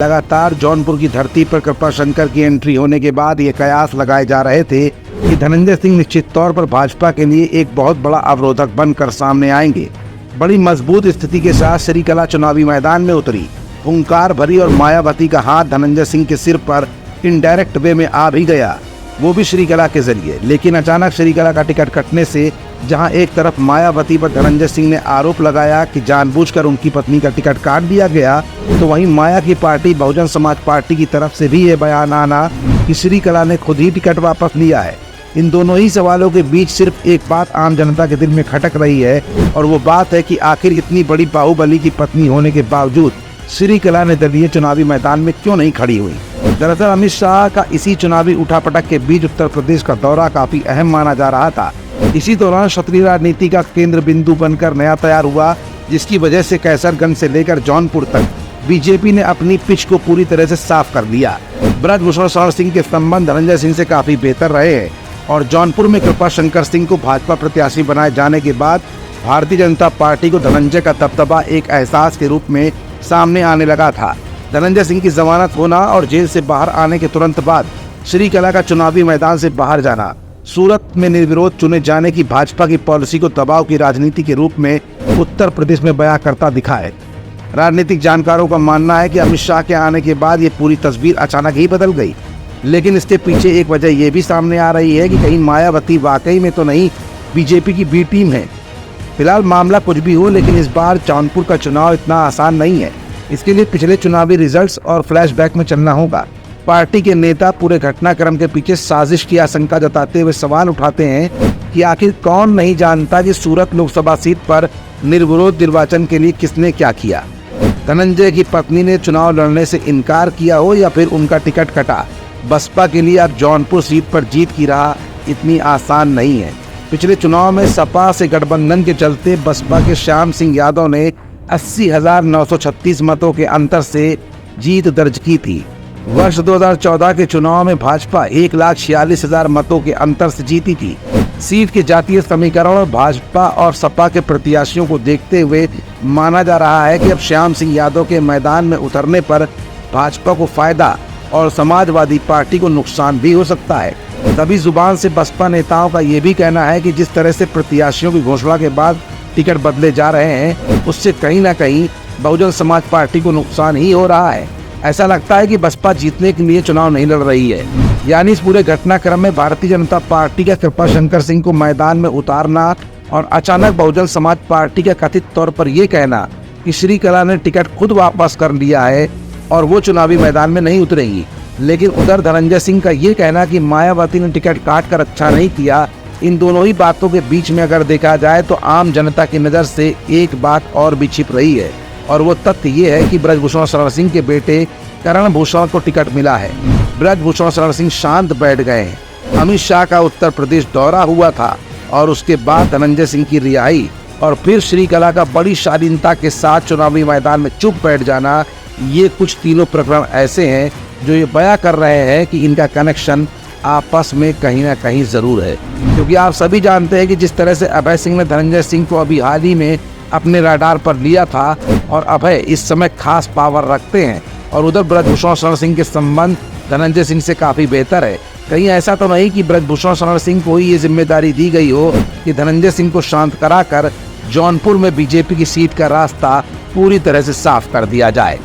लगातार जौनपुर की धरती पर कृपाशंकर की एंट्री होने के बाद ये कयास लगाए जा रहे थे कि धनंजय सिंह निश्चित तौर पर भाजपा के लिए एक बहुत बड़ा अवरोधक बनकर सामने आएंगे। बड़ी मजबूत स्थिति के साथ श्रीकला चुनावी मैदान में उतरी। हुंकार भरी और मायावती का हाथ धनंजय सिंह के सिर पर इनडायरेक्ट वे में आ भी गया, वो भी श्रीकला के जरिए। लेकिन अचानक श्रीकला का टिकट कटने से जहां एक तरफ मायावती पर धनंजय सिंह ने आरोप लगाया कि जानबूझकर उनकी पत्नी का टिकट काट दिया गया, तो वहीं माया की पार्टी बहुजन समाज पार्टी की तरफ से भी ये बयान आना कि श्रीकला ने खुद ही टिकट वापस लिया है। इन दोनों ही सवालों के बीच सिर्फ एक बात आम जनता के दिल में खटक रही है, और वो बात है कि आखिर इतनी बड़ी बाहुबली की पत्नी होने के बावजूद श्रीकला निर्दलीय चुनावी मैदान में क्यों नहीं खड़ी हुई। दरअसल अमित शाह का इसी चुनावी उठापटक के बीच उत्तर प्रदेश का दौरा काफी अहम माना जा रहा था। इसी दौरान क्षत्रिय राजनीति का केंद्र बिंदु बनकर नया तैयार हुआ, जिसकी वजह से कैसरगंज से लेकर जौनपुर तक बीजेपी ने अपनी पिच को पूरी तरह से साफ कर दिया। ब्रजभूषण शरण सिंह के संबंध धनंजय सिंह से काफी बेहतर रहे हैं, और जौनपुर में कृपाशंकर सिंह को भाजपा प्रत्याशी बनाए जाने के बाद भारतीय जनता पार्टी को धनंजय का दबदबा एक एहसास के रूप में सामने आने लगा था। धनंजय सिंह की जमानत होना और जेल से बाहर आने के तुरंत बाद श्रीकला का चुनावी मैदान से बाहर जाना सूरत में निर्विरोध चुने जाने की भाजपा की पॉलिसी को दबाव की राजनीति के रूप में उत्तर प्रदेश में बयां करता दिखा है। राजनीतिक जानकारों का मानना है कि अमित शाह के आने के बाद ये पूरी तस्वीर अचानक ही बदल गई। लेकिन इसके पीछे एक वजह ये भी सामने आ रही है कि कहीं मायावती वाकई में तो नहीं बीजेपी की बी टीम है। फिलहाल मामला कुछ भी हो, लेकिन इस बार जौनपुर का चुनाव इतना आसान नहीं है। इसके लिए पिछले चुनावी रिजल्ट्स और फ्लैशबैक में चलना होगा। पार्टी के नेता पूरे घटनाक्रम के पीछे साजिश की आशंका जताते हुए सवाल उठाते हैं कि आखिर कौन नहीं जानता कि सूरत लोकसभा सीट पर निर्विरोध निर्वाचन के लिए किसने क्या किया। धनंजय की पत्नी ने चुनाव लड़ने से इनकार किया हो या फिर उनका टिकट कटा। बसपा के लिए अब जौनपुर सीट पर जीत की राह इतनी आसान नहीं है। पिछले चुनाव में सपा से गठबंधन के चलते बसपा के श्याम सिंह यादव ने 80,936 मतों के अंतर से जीत दर्ज की थी। वर्ष 2014 के चुनाव में भाजपा 1,46,000 मतों के अंतर से जीती थी। सीट के जातीय समीकरण भाजपा और सपा के प्रत्याशियों को देखते हुए माना जा रहा है कि अब श्याम सिंह यादव के मैदान में उतरने पर भाजपा को फायदा और समाजवादी पार्टी को नुकसान भी हो सकता है। तभी जुबान से बसपा नेताओं का ये भी कहना है कि जिस तरह से प्रत्याशियों की घोषणा के बाद टिकट बदले जा रहे हैं, उससे कहीं ना कहीं बहुजन समाज पार्टी को नुकसान ही हो रहा है। ऐसा लगता है कि बसपा जीतने के लिए चुनाव नहीं लड़ रही है। यानी इस पूरे घटनाक्रम में भारतीय जनता पार्टी का कृपाशंकर सिंह को मैदान में उतारना और अचानक बहुजन समाज पार्टी का कथित तौर पर यह कहना कि श्रीकला ने टिकट खुद वापस कर लिया है और वो चुनावी मैदान में नहीं उतरेंगी। लेकिन उधर धनंजय सिंह का ये कहना कि मायावती ने टिकट काट कर अच्छा नहीं किया, इन दोनों ही बातों के बीच में अगर देखा जाए तो आम जनता की नज़र से एक बात और भी छिप रही है, और वो तथ्य ये है कि ब्रजभूषण शरण सिंह के बेटे करण भूषण को टिकट मिला है। ब्रजभूषण शरण सिंह शांत बैठ गए हैं। अमित शाह का उत्तर प्रदेश दौरा हुआ था और उसके बाद धनंजय सिंह की रिहाई और फिर श्रीकला का बड़ी शालीनता के साथ चुनावी मैदान में चुप बैठ जाना, ये कुछ तीनों प्रकरण ऐसे हैं जो ये बयां कर रहे हैं कि इनका कनेक्शन आपस में कहीं ना कहीं जरूर है। क्योंकि आप सभी जानते हैं कि जिस तरह से अभय सिंह ने धनंजय सिंह को अभी हाल ही में अपने रडार पर लिया था, और अभय इस समय खास पावर रखते हैं, और उधर ब्रजभूषण शरण सिंह के संबंध धनंजय सिंह से काफी बेहतर है। कहीं ऐसा तो नहीं कि ब्रजभूषण शरण सिंह को ही ये जिम्मेदारी दी गई हो कि धनंजय सिंह को शांत कराकर जौनपुर में बीजेपी की सीट का रास्ता पूरी तरह से साफ कर दिया जाए।